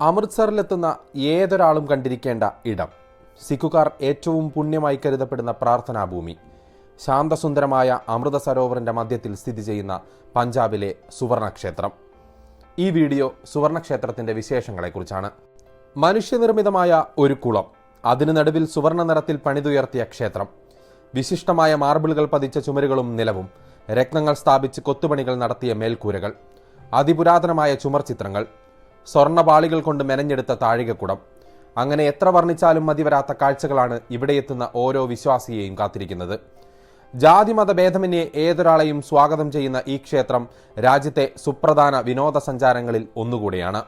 അമൃത്സറിലെത്തുന്ന ഏതൊരാളും കണ്ടിരിക്കേണ്ട ഇടം. സിഖുകാർ ഏറ്റവും പുണ്യമായി കരുതപ്പെടുന്ന പ്രാർത്ഥനാഭൂമി. ശാന്തസുന്ദരമായ അമൃത സരോവറിന്റെ മധ്യത്തിൽ സ്ഥിതി ചെയ്യുന്ന പഞ്ചാബിലെ സുവർണക്ഷേത്രം. ഈ വീഡിയോ സുവർണക്ഷേത്രത്തിന്റെ വിശേഷങ്ങളെക്കുറിച്ചാണ്. മനുഷ്യനിർമ്മിതമായ ഒരു കുളം, അതിനു നടുവിൽ സുവർണ നിറത്തിൽ പണിതുയർത്തിയ ക്ഷേത്രം. വിശിഷ്ടമായ മാർബിളുകൾ പതിച്ച ചുമരുകളും നിലവും, രത്നങ്ങൾ സ്ഥാപിച്ച് കൊത്തുപണികൾ നടത്തിയ മേൽക്കൂരകൾ, അതിപുരാതനമായ ചുമർ ചിത്രങ്ങൾ, സ്വർണ്ണപാളികൾ കൊണ്ട് മെനഞ്ഞെടുത്ത താഴികക്കുടം. അങ്ങനെ എത്ര വർണ്ണിച്ചാലും മതിവരാത്ത കാഴ്ചകളാണ് ഇവിടെ എത്തുന്ന ഓരോ വിശ്വാസിയെയും കാത്തിരിക്കുന്നത്. ജാതിമത ഭേദമന്യേ ഏതൊരാളെയും സ്വാഗതം ചെയ്യുന്ന ഈ ക്ഷേത്രം രാജ്യത്തെ സുപ്രധാന വിനോദസഞ്ചാരങ്ങളിൽ ഒന്നുകൂടിയാണ്.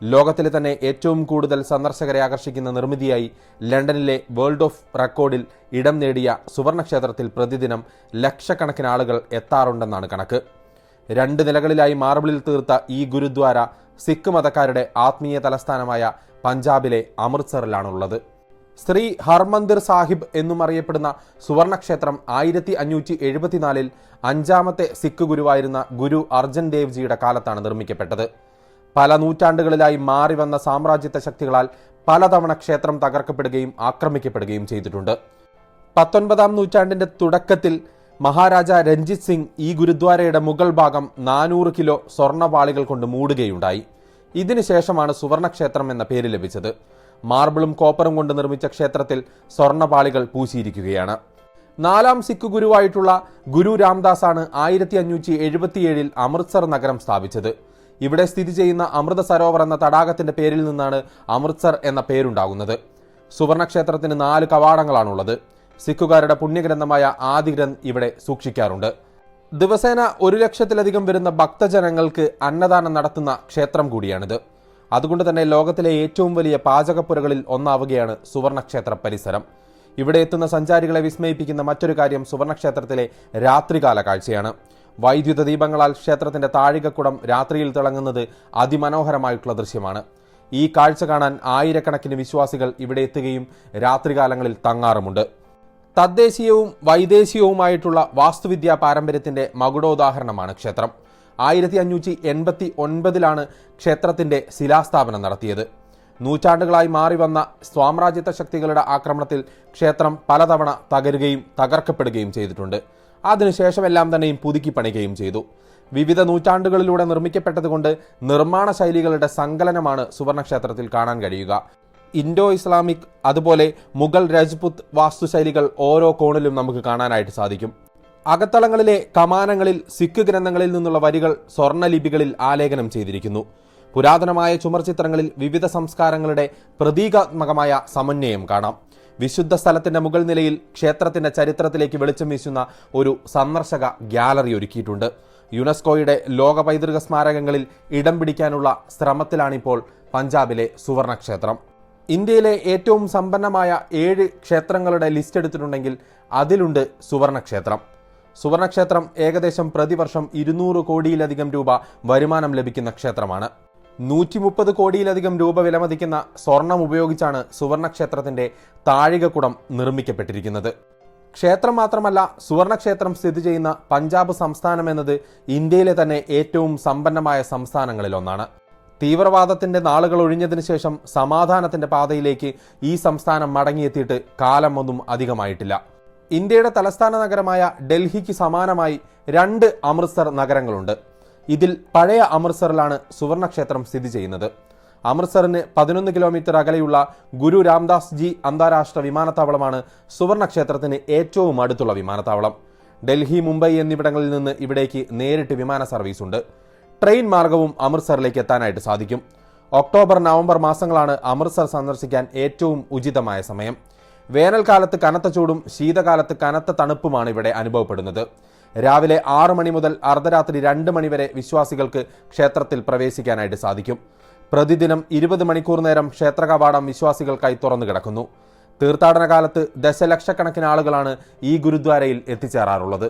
ലോകത്തിലെ തന്നെ ഏറ്റവും കൂടുതൽ സന്ദർശകരെ ആകർഷിക്കുന്ന നിർമ്മിതിയായി ലണ്ടനിലെ വേൾഡ് ഓഫ് റെക്കോർഡിൽ ഇടം നേടിയ സുവർണക്ഷേത്രത്തിൽ പ്രതിദിനം ലക്ഷക്കണക്കിന് ആളുകൾ എത്താറുണ്ടെന്നാണ് കണക്ക്. 2 നിലകളിലായി മാർബിളിൽ തീർത്ത ഈ ഗുരുദ്വാര സിഖ് മതക്കാരുടെ ആത്മീയ തലസ്ഥാനമായ പഞ്ചാബിലെ അമൃത്സറിലാണുള്ളത്. ശ്രീ ഹർമന്ദിർ സാഹിബ് എന്നും അറിയപ്പെടുന്ന സുവർണക്ഷേത്രം 1574-ൽ 5ാമത്തെ സിഖ് ഗുരുവായിരുന്ന ഗുരു അർജൻ ദേവ്ജിയുടെ കാലത്താണ് നിർമ്മിക്കപ്പെട്ടത്. പല നൂറ്റാണ്ടുകളിലായി മാറിവന്ന സാമ്രാജ്യത്വ ശക്തികളാൽ പലതവണ ക്ഷേത്രം തകർക്കപ്പെടുകയും ആക്രമിക്കപ്പെടുകയും ചെയ്തിട്ടുണ്ട്. 19ാം നൂറ്റാണ്ടിന്റെ തുടക്കത്തിൽ മഹാരാജ രഞ്ജിത് സിംഗ് ഈ ഗുരുദ്വാരയുടെ മുകൾ ഭാഗം 400 കിലോ സ്വർണ്ണപാളികൾ കൊണ്ട് മൂടുകയുണ്ടായി. ഇതിനുശേഷമാണ് സുവർണക്ഷേത്രം എന്ന പേര് ലഭിച്ചത്. മാർബിളും കോപ്പറും കൊണ്ട് നിർമ്മിച്ച ക്ഷേത്രത്തിൽ സ്വർണ്ണപാളികൾ പൂശിയിരിക്കുകയാണ്. 4ാം സിഖ് ഗുരുവായിട്ടുള്ള ഗുരു രാംദാസ് ആണ് 1577-ൽ അമൃത്സർ നഗരം സ്ഥാപിച്ചത്. ഇവിടെ സ്ഥിതി ചെയ്യുന്ന അമൃത സരോവർ എന്ന തടാകത്തിന്റെ പേരിൽ നിന്നാണ് അമൃത്സർ എന്ന പേരുണ്ടാകുന്നത്. സുവർണക്ഷേത്രത്തിന് 4 കവാടങ്ങളാണുള്ളത്. സിഖുകാരുടെ പുണ്യഗ്രന്ഥമായ ആദി ഗ്രന്ഥ് ഇവിടെ സൂക്ഷിക്കാറുണ്ട്. ദിവസേന 1 ലക്ഷത്തിലധികം വരുന്ന ഭക്തജനങ്ങൾക്ക് അന്നദാനം നടത്തുന്ന ക്ഷേത്രം കൂടിയാണിത്. അതുകൊണ്ട് തന്നെ ലോകത്തിലെ ഏറ്റവും വലിയ പാചകപ്പുരകളിൽ ഒന്നാവുകയാണ് സുവർണക്ഷേത്ര പരിസരം. ഇവിടെ എത്തുന്ന സഞ്ചാരികളെ വിസ്മയിപ്പിക്കുന്ന മറ്റൊരു കാര്യം സുവർണക്ഷേത്രത്തിലെ രാത്രികാല കാഴ്ചയാണ്. വൈദ്യുത ദീപങ്ങളാൽ ക്ഷേത്രത്തിന്റെ താഴികക്കുടം രാത്രിയിൽ തിളങ്ങുന്നത് അതിമനോഹരമായിട്ടുള്ള ദൃശ്യമാണ്. ഈ കാഴ്ച കാണാൻ ആയിരക്കണക്കിന് വിശ്വാസികൾ ഇവിടെ എത്തുകയും രാത്രികാലങ്ങളിൽ തങ്ങാറുമുണ്ട്. തദ്ദേശീയവും വൈദേശികവുമായിട്ടുള്ള വാസ്തുവിദ്യാ പാരമ്പര്യത്തിന്റെ മകുടോദാഹരണമാണ് ക്ഷേത്രം. 1589-ലാണ് ക്ഷേത്രത്തിന്റെ ശിലാസ്ഥാപനം നടത്തിയത്. നൂറ്റാണ്ടുകളായി മാറിവന്ന സാമ്രാജ്യത്വ ശക്തികളുടെ ആക്രമണത്തിൽ ക്ഷേത്രം പലതവണ തകരുകയും തകർക്കപ്പെടുകയും ചെയ്തിട്ടുണ്ട്. അതിനുശേഷമെല്ലാം തന്നെയും പുതുക്കി പണിയുകയും ചെയ്തു. വിവിധ നൂറ്റാണ്ടുകളിലൂടെ നിർമ്മിക്കപ്പെട്ടതുകൊണ്ട് നിർമ്മാണ ശൈലികളുടെ സങ്കലനമാണ് സുവർണക്ഷേത്രത്തിൽ കാണാൻ കഴിയുക. ഇൻഡോ ഇസ്ലാമിക്, അതുപോലെ മുഗൾ, രജ്പുത് വാസ്തുശൈലികൾ ഓരോ കോണിലും നമുക്ക് കാണാനായിട്ട് സാധിക്കും. അകത്തളങ്ങളിലെ കമാനങ്ങളിൽ സിഖ് ഗ്രന്ഥങ്ങളിൽ നിന്നുള്ള വരികൾ സ്വർണ്ണലിപികളിൽ ആലേഖനം ചെയ്തിരിക്കുന്നു. പുരാതനമായ ചുമർ ചിത്രങ്ങളിൽ വിവിധ സംസ്കാരങ്ങളുടെ പ്രതീകാത്മകമായ സമന്വയം കാണാം. വിശുദ്ധ സ്ഥലത്തിന്റെ മുകൾ നിലയിൽ ക്ഷേത്രത്തിന്റെ ചരിത്രത്തിലേക്ക് വെളിച്ചം വീശുന്ന ഒരു സന്ദർശക ഗ്യാലറി ഒരുക്കിയിട്ടുണ്ട്. യുനെസ്കോയുടെ ലോക പൈതൃക സ്മാരകങ്ങളിൽ ഇടം പിടിക്കാനുള്ള ശ്രമത്തിലാണിപ്പോൾ പഞ്ചാബിലെ സുവർണക്ഷേത്രം. ഇന്ത്യയിലെ ഏറ്റവും സമ്പന്നമായ 7 ക്ഷേത്രങ്ങളുടെ ലിസ്റ്റ് എടുത്തിട്ടുണ്ടെങ്കിൽ അതിലുണ്ട് സുവർണക്ഷേത്രം. സുവർണക്ഷേത്രം ഏകദേശം പ്രതിവർഷം 200 കോടിയിലധികം രൂപ വരുമാനം ലഭിക്കുന്ന ക്ഷേത്രമാണ്. 130 കോടിയിലധികം രൂപ വിലമതിക്കുന്ന സ്വർണം ഉപയോഗിച്ചാണ് സുവർണക്ഷേത്രത്തിന്റെ താഴികക്കുടം നിർമ്മിക്കപ്പെട്ടിരിക്കുന്നത്. ക്ഷേത്രം മാത്രമല്ല, സുവർണക്ഷേത്രം സ്ഥിതി ചെയ്യുന്ന പഞ്ചാബ് സംസ്ഥാനം എന്നത് ഇന്ത്യയിലെ തന്നെ ഏറ്റവും സമ്പന്നമായ സംസ്ഥാനങ്ങളിലൊന്നാണ്. തീവ്രവാദത്തിന്റെ നാളുകൾ ഒഴിഞ്ഞതിനു ശേഷം സമാധാനത്തിന്റെ പാതയിലേക്ക് ഈ സംസ്ഥാനം മടങ്ങിയെത്തിയിട്ട് കാലം ഒന്നും അധികമായിട്ടില്ല. ഇന്ത്യയുടെ തലസ്ഥാന നഗരമായ ഡൽഹിക്ക് സമാനമായി 2 അമൃത്സർ നഗരങ്ങളുണ്ട്. ഇതിൽ പഴയ അമൃത്സറിലാണ് സുവർണക്ഷേത്രം സ്ഥിതി ചെയ്യുന്നത്. അമൃത്സറിന് 11 കിലോമീറ്റർ അകലെയുള്ള ഗുരു രാംദാസ് ജി അന്താരാഷ്ട്ര വിമാനത്താവളമാണ് സുവർണക്ഷേത്രത്തിന് ഏറ്റവും അടുത്തുള്ള വിമാനത്താവളം. ഡൽഹി, മുംബൈ എന്നിവിടങ്ങളിൽ നിന്ന് ഇവിടേക്ക് നേരിട്ട് വിമാന സർവീസ് ഉണ്ട്. ട്രെയിൻ മാർഗവും അമൃത്സറിലേക്ക് എത്താനായിട്ട് സാധിക്കും. ഒക്ടോബർ, നവംബർ മാസങ്ങളാണ് അമൃത്സർ സന്ദർശിക്കാൻ ഏറ്റവും ഉചിതമായ സമയം. വേനൽക്കാലത്ത് കനത്ത ചൂടും ശീതകാലത്ത് കനത്ത തണുപ്പുമാണ് ഇവിടെ അനുഭവപ്പെടുന്നത്. രാവിലെ 6 മണി മുതൽ അർദ്ധരാത്രി 2 മണി വരെ വിശ്വാസികൾക്ക് ക്ഷേത്രത്തിൽ പ്രവേശിക്കാനായിട്ട് സാധിക്കും. പ്രതിദിനം 20 മണിക്കൂർ നേരം ക്ഷേത്ര കവാടം വിശ്വാസികൾക്കായി തുറന്നു കിടക്കുന്നു. തീർത്ഥാടന കാലത്ത് ദശലക്ഷക്കണക്കിന് ആളുകളാണ് ഈ ഗുരുദ്വാരയിൽ എത്തിച്ചേരാറുള്ളത്.